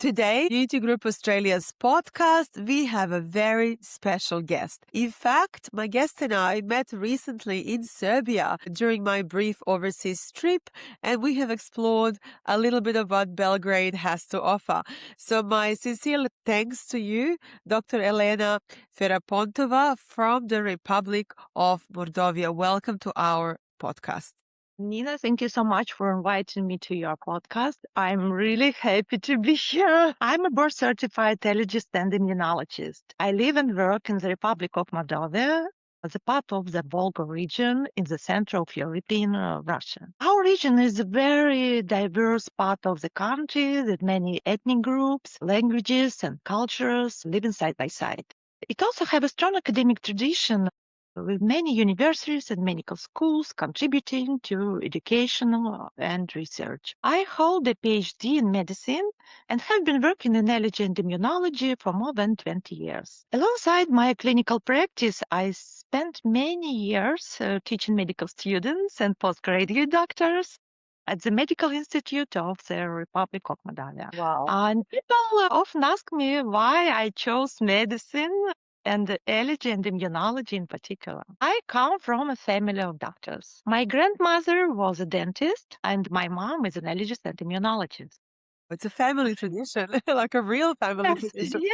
Today, Unity Group Australia's podcast, we have a very special guest. In fact, my guest and I met recently in Serbia during my brief overseas trip, and we have explored a little bit of what Belgrade has to offer. So my sincere thanks to you, Dr. Elena Ferapontova from the Republic of Moldova. Welcome to our podcast. Nina, thank you so much for inviting me to your podcast. I'm really happy to be here. I'm a board-certified allergist and immunologist. I live and work in the Republic of Moldova as a part of the Volga region in the center of European Russia. Our region is a very diverse part of the country with many ethnic groups, languages, and cultures living side by side. It also has a strong academic tradition with many universities and medical schools contributing to education and research. I hold a PhD in medicine and have been working in allergy and immunology for more than 20 years. Alongside my clinical practice, I spent many years teaching medical students and postgraduate doctors at the Medical Institute of the Republic of Moldova. Wow. And people often ask me why I chose medicine and allergy and immunology in particular. I come from a family of doctors. My grandmother was a dentist, and my mom is an allergist and immunologist. It's a family tradition, like a real family tradition. Yeah.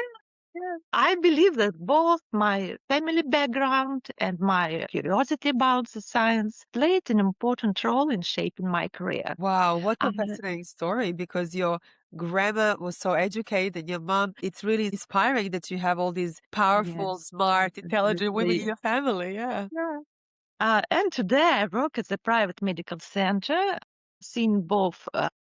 I believe that both my family background and my curiosity about the science played an important role in shaping my career. Wow, what a fascinating story, because your grandma was so educated and your mom, it's really inspiring that you have all these powerful, smart, intelligent women in your family. Yeah. And today I work at a private medical center, seeing both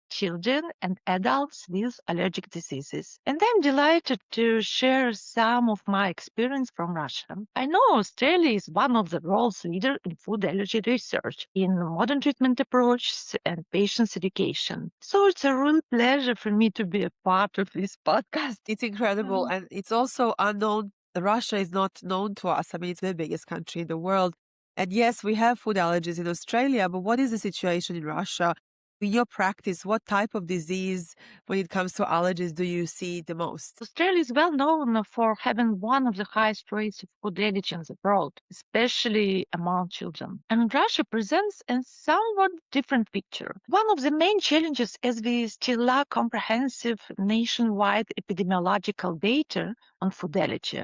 children and adults with allergic diseases. And I'm delighted to share some of my experience from Russia. I know Australia is one of the world's leaders in food allergy research, in modern treatment approaches and patients' education. So it's a real pleasure for me to be a part of this podcast. It's incredible. And it's also unknown. Russia is not known to us. I mean, it's the biggest country in the world. And yes, we have food allergies in Australia, but what is the situation in Russia? In your practice, what type of disease, when it comes to allergies, do you see the most? Australia is well known for having one of the highest rates of food allergens abroad, especially among children. And Russia presents a somewhat different picture. One of the main challenges is we still lack comprehensive nationwide epidemiological data on food allergy,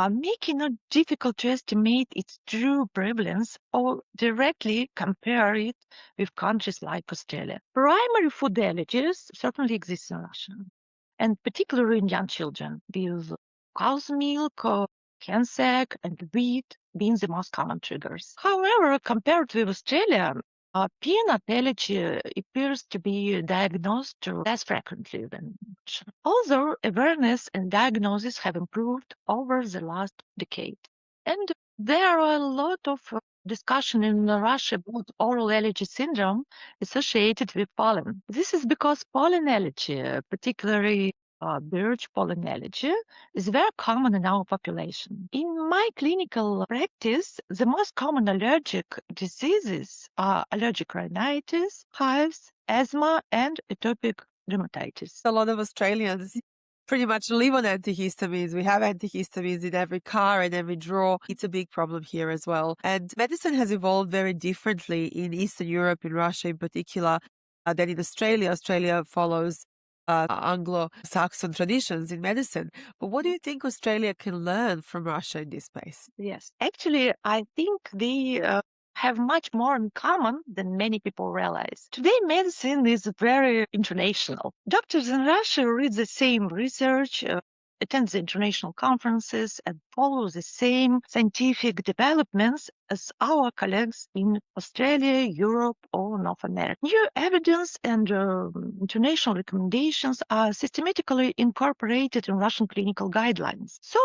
making it difficult to estimate its true prevalence or directly compare it with countries like Australia. Primary food allergies certainly exist in Russia, and particularly in young children, with cow's milk, hen sack, and wheat being the most common triggers. However, compared with Australia, peanut allergy appears to be diagnosed less frequently than Russia, although awareness and diagnosis have improved over the last decade. And there are a lot of discussion in Russia about oral allergy syndrome associated with pollen. This is because pollen allergy, particularly birch pollen allergy, is very common in our population. In my clinical practice, the most common allergic diseases are allergic rhinitis, hives, asthma, and atopic dermatitis. A lot of Australians pretty much live on antihistamines. We have antihistamines in every car and every drawer. It's a big problem here as well. And medicine has evolved very differently in Eastern Europe, in Russia in particular, than in Australia. Australia follows Anglo-Saxon traditions in medicine. But what do you think Australia can learn from Russia in this space? Yes, actually, I think they have much more in common than many people realize. Today, medicine is very international. Doctors in Russia read the same research, attend the international conferences, and follow the same scientific developments as our colleagues in Australia, Europe, or North America. New evidence and international recommendations are systematically incorporated in Russian clinical guidelines. So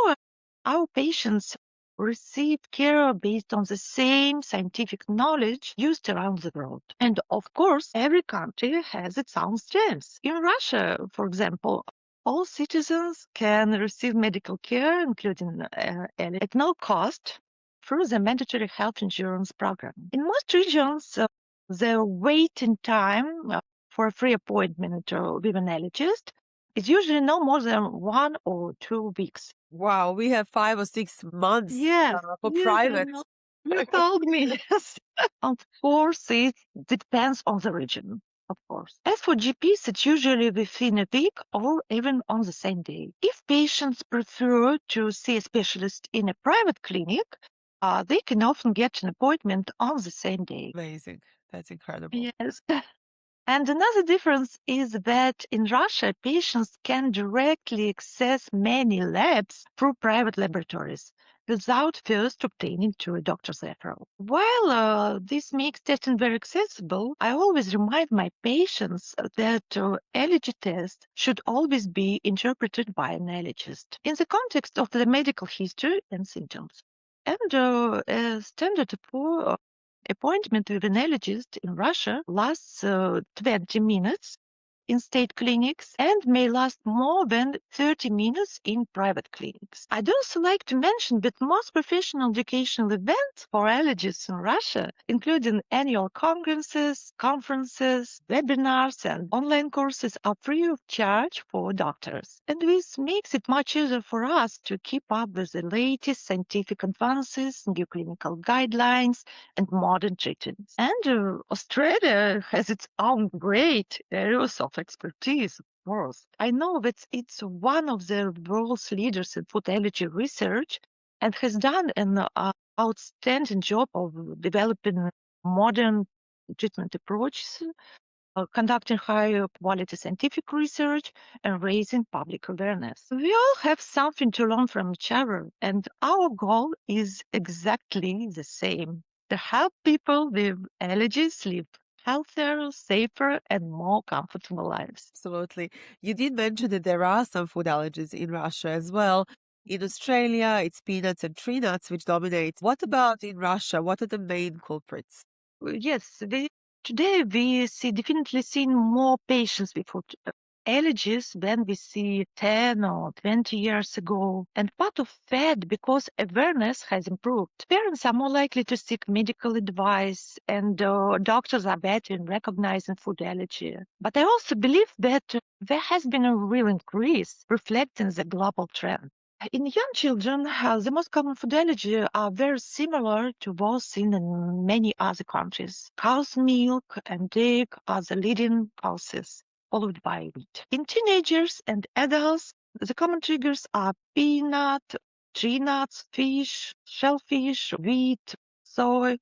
our patients receive care based on the same scientific knowledge used around the world. And of course, every country has its own strengths. In Russia, for example, all citizens can receive medical care, including at no cost, through the mandatory health insurance program. In most regions, the waiting time for a free appointment with an allergist is usually no more than 1 or 2 weeks. Wow, we have 5 or 6 months Yes, for yes, I private. know. You told me, yes. Of course, it depends on the region, of course. As for GPs, it's usually within a week or even on the same day. If patients prefer to see a specialist in a private clinic, they can often get an appointment on the same day. Amazing. That's incredible. Yes. And another difference is that in Russia, patients can directly access many labs through private laboratories without first obtaining to a doctor's referral. While this makes testing very accessible, I always remind my patients that allergy tests should always be interpreted by an allergist in the context of the medical history and symptoms. And a standard appointment with an allergist in Russia lasts 20 minutes in state clinics and may last more than 30 minutes in private clinics. I'd also like to mention that most professional educational events for allergists in Russia, including annual congresses, conferences, webinars, and online courses, are free of charge for doctors. And this makes it much easier for us to keep up with the latest scientific advances, new clinical guidelines, and modern treatments. And Australia has its own great areas of expertise, of course. I know that it's one of the world's leaders in food allergy research and has done an outstanding job of developing modern treatment approaches, conducting high quality scientific research, and raising public awareness. We all have something to learn from each other, and our goal is exactly the same: to help people with allergies live healthier, safer, and more comfortable lives. Absolutely. You did mention that there are some food allergies in Russia as well. In Australia, it's peanuts and tree nuts which dominate. What about in Russia? What are the main culprits? Yes, today we see definitely seeing more patients with food allergies than we see 10 or 20 years ago. And part of that because awareness has improved. Parents are more likely to seek medical advice and doctors are better in recognizing food allergy. But I also believe that there has been a real increase reflecting the global trend. In young children, the most common food allergy are very similar to those seen in many other countries. Cow's milk and egg are the leading causes, followed by wheat. In teenagers and adults, the common triggers are peanut, tree nuts, fish, shellfish, wheat, soy,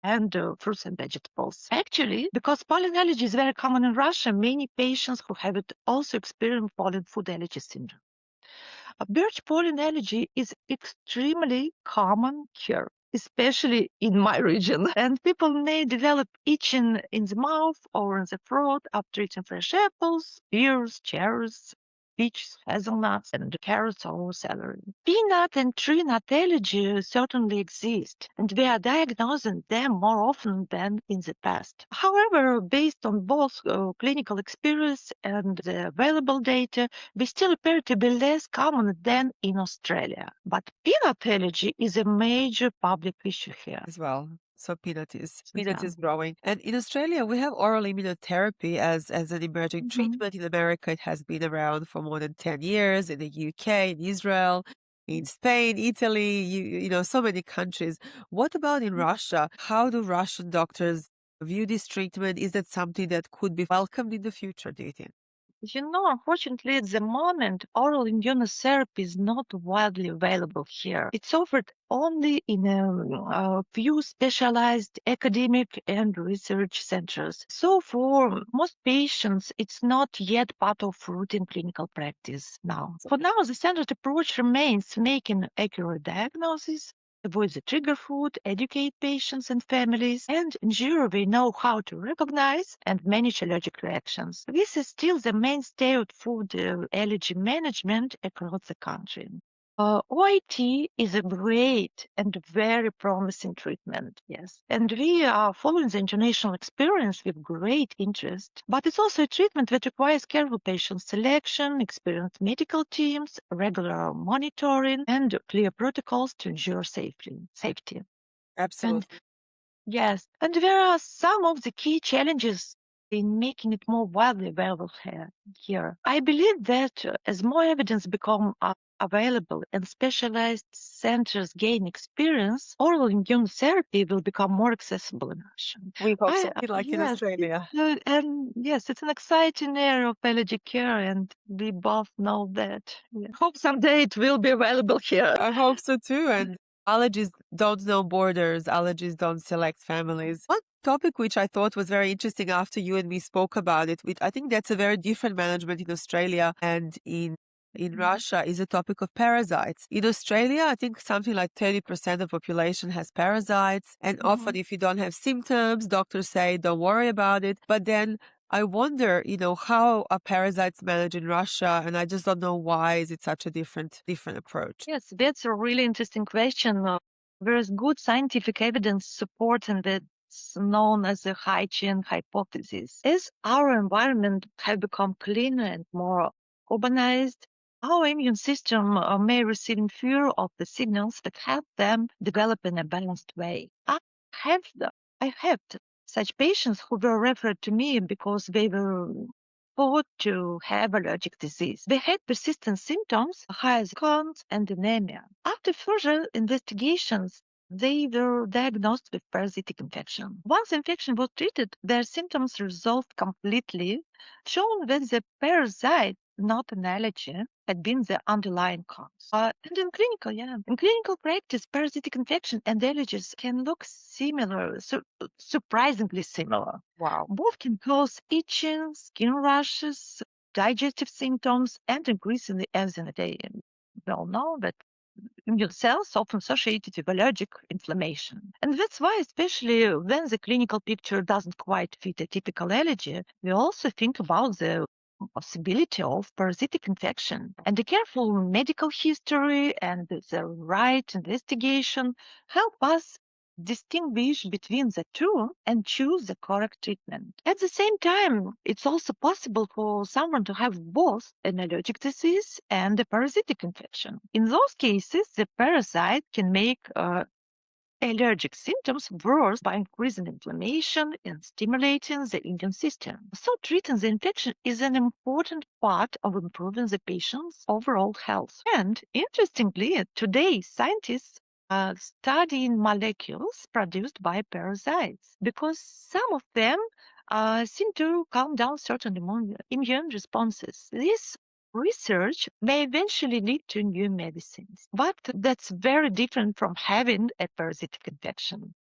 and fruits and vegetables. Actually, because pollen allergy is very common in Russia, many patients who have it also experience pollen food allergy syndrome. A birch pollen allergy is extremely common here, especially in my region. And people may develop itching in the mouth or in the throat after eating fresh apples, pears, cherries, peaches, hazelnuts, and carrots or celery. Peanut and tree nut allergy certainly exist, and we are diagnosing them more often than in the past. However, based on both clinical experience and the available data, they still appear to be less common than in Australia. But peanut allergy is a major public issue here. As well. So peanut Yeah. is growing. And in Australia, we have oral immunotherapy as an emerging Mhm. treatment. In America, it has been around for more than 10 years. In the UK, in Israel, in Spain, Italy, so many countries. What about in Russia? How do Russian doctors view this treatment? Is that something that could be welcomed in the future, do you think? Unfortunately, at the moment, oral immunotherapy is not widely available here. It's offered only in a few specialized academic and research centers. So, for most patients, it's not yet part of routine clinical practice now. For now, the standard approach remains making accurate diagnosis, avoid the trigger food, educate patients and families, and ensure we know how to recognize and manage allergic reactions. This is still the mainstay of food allergy management across the country. OIT is a great and very promising treatment, yes. And we are following the international experience with great interest. But it's also a treatment that requires careful patient selection, experienced medical teams, regular monitoring, and clear protocols to ensure safety. And Absolutely. yes, and there are some of the key challenges in making it more widely available here. I believe that as more evidence become available and specialized centers gain experience, oral immunotherapy will become more accessible in Russia. We hope so, like in Yes, Australia. and yes, it's an exciting area of allergic care, and we both know that. Yeah. Hope someday it will be available here. I hope so too. And allergies don't know borders. Allergies don't select families. One topic which I thought was very interesting after you and me spoke about it, which I think that's a very different management in Australia and in Russia, is the topic of parasites. In Australia, I think something like 30% of population has parasites. And often if you don't have symptoms, doctors say, don't worry about it. But then I wonder, how are parasites managed in Russia? And I just don't know why is it such a different approach. Yes, that's a really interesting question. There is good scientific evidence supporting that's known as the hygiene hypothesis. As our environment have become cleaner and more urbanized, our immune system may receive fewer of the signals that help them develop in a balanced way. Have I have such patients who were referred to me because they were thought to have allergic disease. They had persistent symptoms, high counts, and anemia. After further investigations, they were diagnosed with parasitic infection. Once infection was treated, their symptoms resolved completely, showing that the parasite, not an allergy, had been the underlying cause. And in clinical practice, parasitic infection and allergies can look similar, surprisingly similar. Wow. Both can cause itching, skin rashes, digestive symptoms, and increasingly anxiety. We all know that immune cells often associated with allergic inflammation. And that's why, especially when the clinical picture doesn't quite fit a typical allergy, we also think about the possibility of parasitic infection. And the careful medical history and the right investigation help us distinguish between the two and choose the correct treatment. At the same time, it's also possible for someone to have both an allergic disease and a parasitic infection. In those cases, the parasite can make allergic symptoms worse by increasing inflammation and stimulating the immune system. So treating the infection is an important part of improving the patient's overall health. And interestingly, today scientists are studying molecules produced by parasites because some of them seem to calm down certain immune responses. This research may eventually lead to new medicines, but that's very different from having a parasitic infection.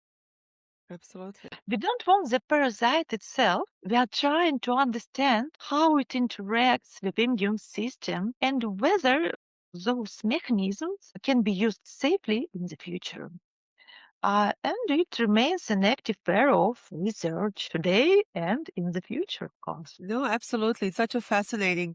Absolutely. We don't want the parasite itself. We are trying to understand how it interacts with the immune system and whether those mechanisms can be used safely in the future. And it remains an active area of research today and in the future, of course. No, absolutely. It's such a fascinating,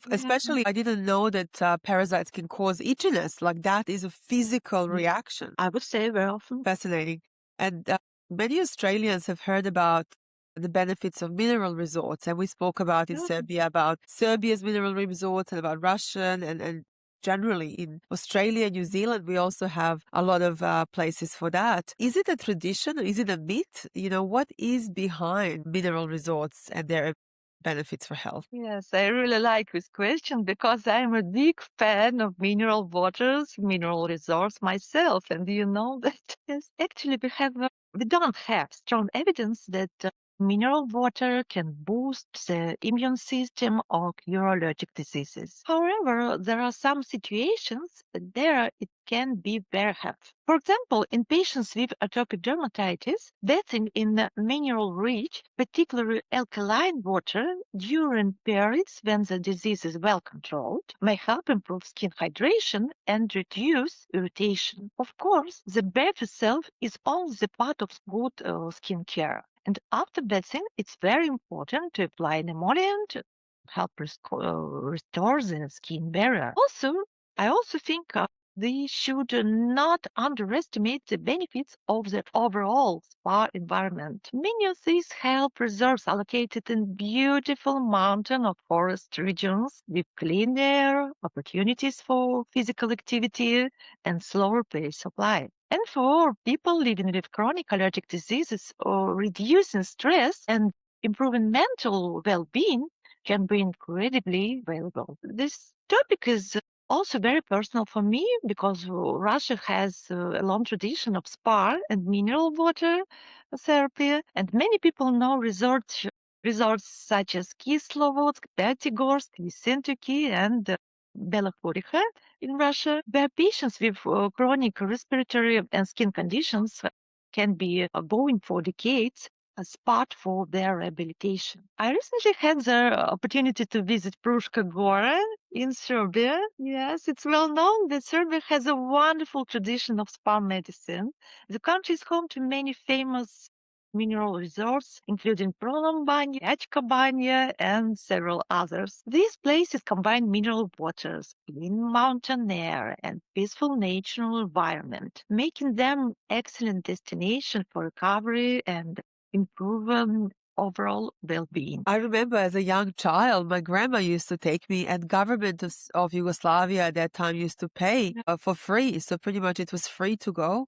Yeah. especially I didn't know that parasites can cause itchiness. Like that is a physical reaction. I would say very often. Fascinating. And many Australians have heard about the benefits of mineral resorts. And we spoke about in Yeah. Serbia about Serbia's mineral resorts and about Russian and generally in Australia, New Zealand, we also have a lot of places for that. Is it a tradition? Is it a myth? What is behind mineral resorts and their benefits for health? Yes, I really like this question because I'm a big fan of mineral waters, mineral resource myself. And you know that yes, actually we don't have strong evidence that mineral water can boost the immune system or cure allergic diseases. However, there are some situations there it can be very helpful. For example, in patients with atopic dermatitis, bathing in mineral-rich, particularly alkaline water during periods when the disease is well controlled may help improve skin hydration and reduce irritation. Of course, the bath itself is only the part of good skin care. And after bathing, it's very important to apply an emollient to help restore the skin barrier. I also think they should not underestimate the benefits of the overall spa environment. Many of these help reserves are located in beautiful mountain or forest regions with clean air, opportunities for physical activity, and slower pace of life. And for people living with chronic allergic diseases or reducing stress and improving mental well-being can be incredibly valuable. This topic is also very personal for me because Russia has a long tradition of spa and mineral water therapy, and many people know resorts such as Kislovodsk, Pyatigorsk, Yessentuki, and Belokuriha in Russia, where patients with chronic respiratory and skin conditions can be going for decades as part for their rehabilitation. I recently had the opportunity to visit Prushka Gora in Serbia. Yes, it's well known that Serbia has a wonderful tradition of spa medicine. The country is home to many famous mineral resorts, including Pronom Banya, Yačka Banya, and several others. These places combine mineral waters, clean mountain air, and peaceful natural environment, making them excellent destination for recovery and improving overall well-being. I remember as a young child, my grandma used to take me, and government of Yugoslavia at that time used to pay for free. So pretty much it was free to go,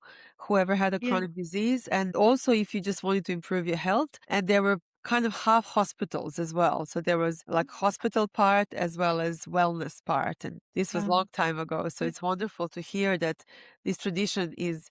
whoever had a Yeah. chronic disease. And also if you just wanted to improve your health. And there were kind of half hospitals as well. So there was like hospital part as well as wellness part. And this was a long time ago. So it's wonderful to hear that this tradition is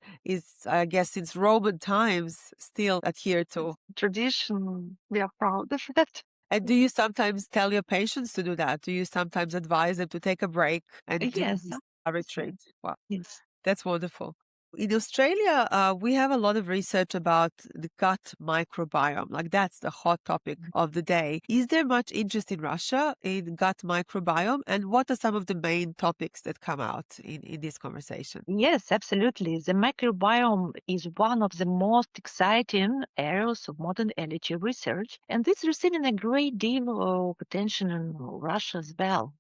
I guess since Roman times still adhered to. Tradition, we are proud of that. And do you sometimes tell your patients to do that? Do you sometimes advise them to take a break and do Yes. a retreat? Wow, Yes. that's wonderful. In Australia, we have a lot of research about the gut microbiome. Like that's the hot topic of the day. Is there much interest in Russia in gut microbiome? And what are some of the main topics that come out in this conversation? Yes, absolutely. The microbiome is one of the most exciting areas of modern allergy research, and it's receiving a great deal of attention in Russia as well.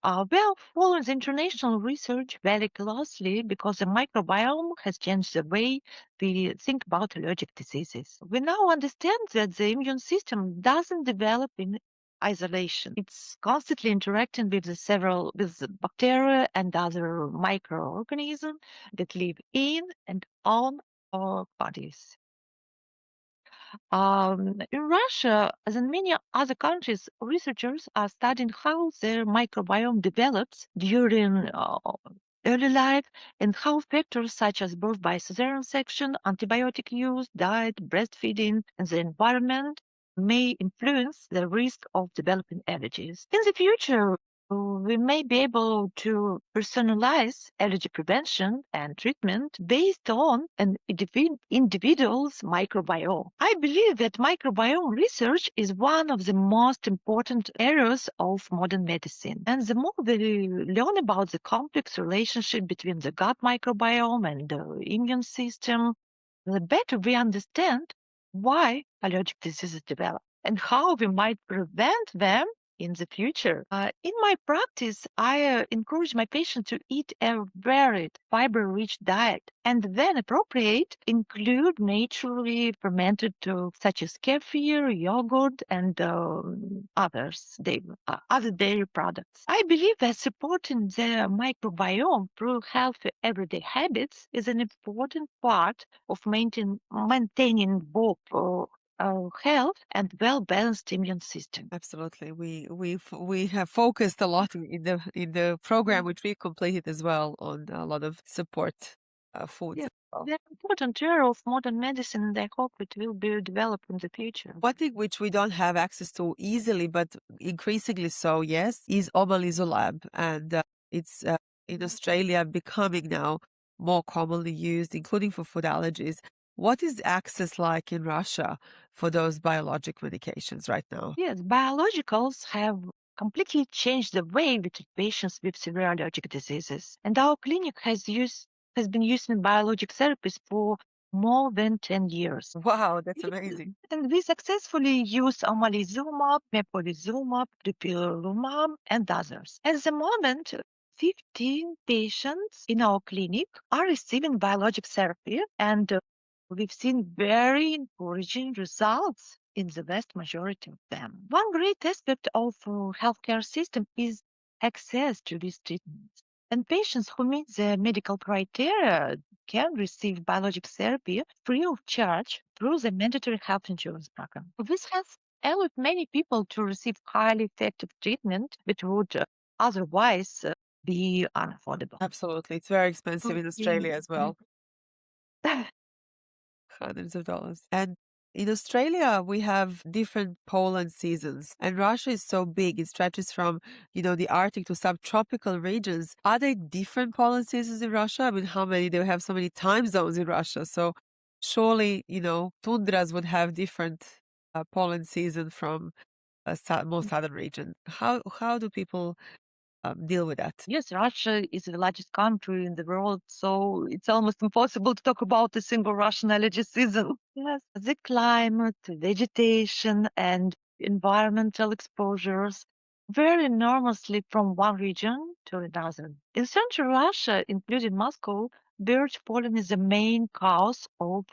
We are following the international research very closely because the microbiome has changed the way we think about allergic diseases. We now understand that the immune system doesn't develop in isolation. It's constantly interacting with the bacteria and other microorganisms that live in and on our bodies. In Russia, as in many other countries, researchers are studying how their microbiome develops during early life and how factors such as birth by cesarean section, antibiotic use, diet, breastfeeding, and the environment may influence the risk of developing allergies. In the future, we may be able to personalize allergy prevention and treatment based on an individual's microbiome. I believe that microbiome research is one of the most important areas of modern medicine. And the more we learn about the complex relationship between the gut microbiome and the immune system, the better we understand why allergic diseases develop and how we might prevent them in the future. In my practice, I encourage my patients to eat a varied, fiber-rich diet and when appropriate, include naturally fermented such as kefir, yogurt, and other dairy products. I believe that supporting the microbiome through healthy everyday habits is an important part of maintaining both health and well-balanced immune system. Absolutely. We have focused a lot in the program which we completed as well on a lot of support foods Yeah, as well. the important area of modern medicine, and I hope it will be developed in the future. One thing which we don't have access to easily, but increasingly so, yes, is omalizumab, and it's in Australia becoming now more commonly used, including for food allergies. What is access like in Russia for those biologic medications right now? Yes, biologicals have completely changed the way we treat patients with severe allergic diseases, and our clinic has been using biologic therapies for more than 10 years. Wow, that's amazing. And we successfully use omalizumab, mepolizumab, dupilumab, and others. At the moment, 15 patients in our clinic are receiving biologic therapy, and we've seen very encouraging results in the vast majority of them. One great aspect of healthcare system is access to these treatments. And patients who meet the medical criteria can receive biologic therapy free of charge through the mandatory health insurance program. This has allowed many people to receive highly effective treatment that would otherwise be unaffordable. Absolutely. It's very expensive in Yeah. Australia as well. Hundreds of dollars. And in Australia, we have different pollen seasons, and Russia is so big. It stretches from, the Arctic to subtropical regions. Are there different pollen seasons in Russia? I mean, how many? They have so many time zones in Russia. So surely, tundras would have different pollen season from a more southern region. How do people deal with that? Yes, Russia is the largest country in the world, so it's almost impossible to talk about a single Russian allergy season. Yes, the climate, vegetation, and environmental exposures vary enormously from one region to another. In central Russia, including Moscow, birch pollen is the main cause of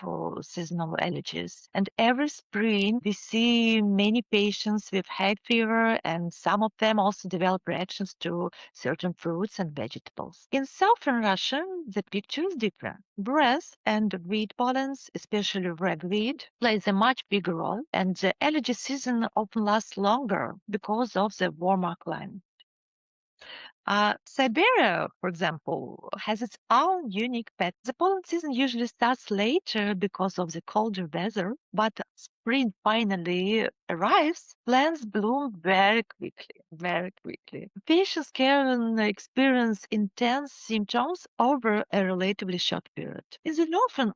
seasonal allergies. And every spring, we see many patients with hay fever, and some of them also develop reactions to certain fruits and vegetables. In southern Russia, the picture is different. Breath and wheat pollens, especially ragweed, plays a much bigger role, and the allergy season often lasts longer because of the warmer climate. Siberia, for example, has its own unique pattern. The pollen season usually starts later because of the colder weather, but spring finally arrives. Plants bloom very quickly, very quickly. Patients can experience intense symptoms over a relatively short period. In the northern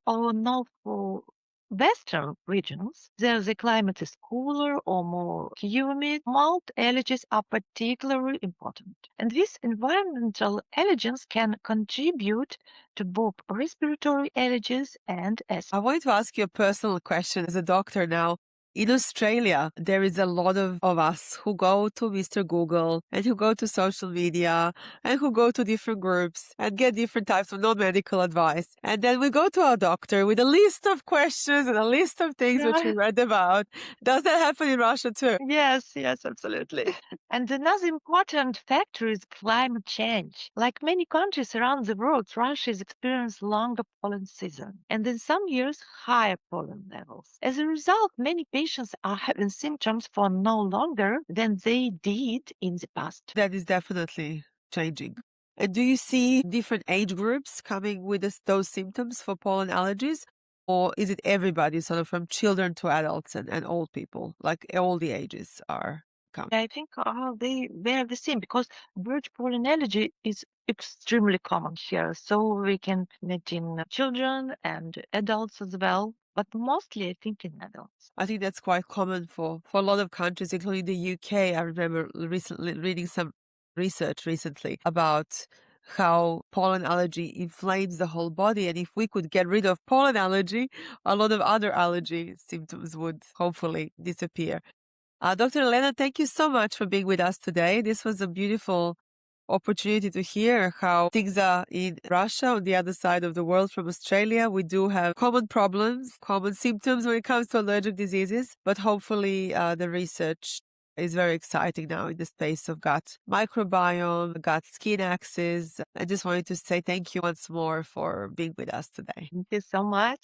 or western regions, there the climate is cooler or more humid. Mild allergies are particularly important. And these environmental allergens can contribute to both respiratory allergies and asthma. I wanted to ask you a personal question as a doctor now. In Australia, there is a lot of us who go to Mr. Google and who go to social media and who go to different groups and get different types of non-medical advice. And then we go to our doctor with a list of questions and a list of things which we Yeah. read about. Does that happen in Russia too? Yes, yes, absolutely. And another important factor is climate change. Like many countries around the world, Russia has experienced longer pollen season and in some years higher pollen levels. As a result, many patients are having symptoms for no longer than they did in the past. That is definitely changing. And do you see different age groups coming with those symptoms for pollen allergies? Or is it everybody, sort of from children to adults and old people, like all the ages are coming? I think they're the same because birch pollen allergy is extremely common here. So we can meet in children and adults as well, but mostly I think in adults. I think that's quite common for a lot of countries, including the UK. I remember recently reading some research recently about how pollen allergy inflames the whole body. And if we could get rid of pollen allergy, a lot of other allergy symptoms would hopefully disappear. Dr. Elena, thank you so much for being with us today. This was a beautiful opportunity to hear how things are in Russia on the other side of the world from Australia. We do have common problems, common symptoms when it comes to allergic diseases, but hopefully the research is very exciting now in the space of gut microbiome, gut skin axis. I just wanted to say thank you once more for being with us today. Thank you so much.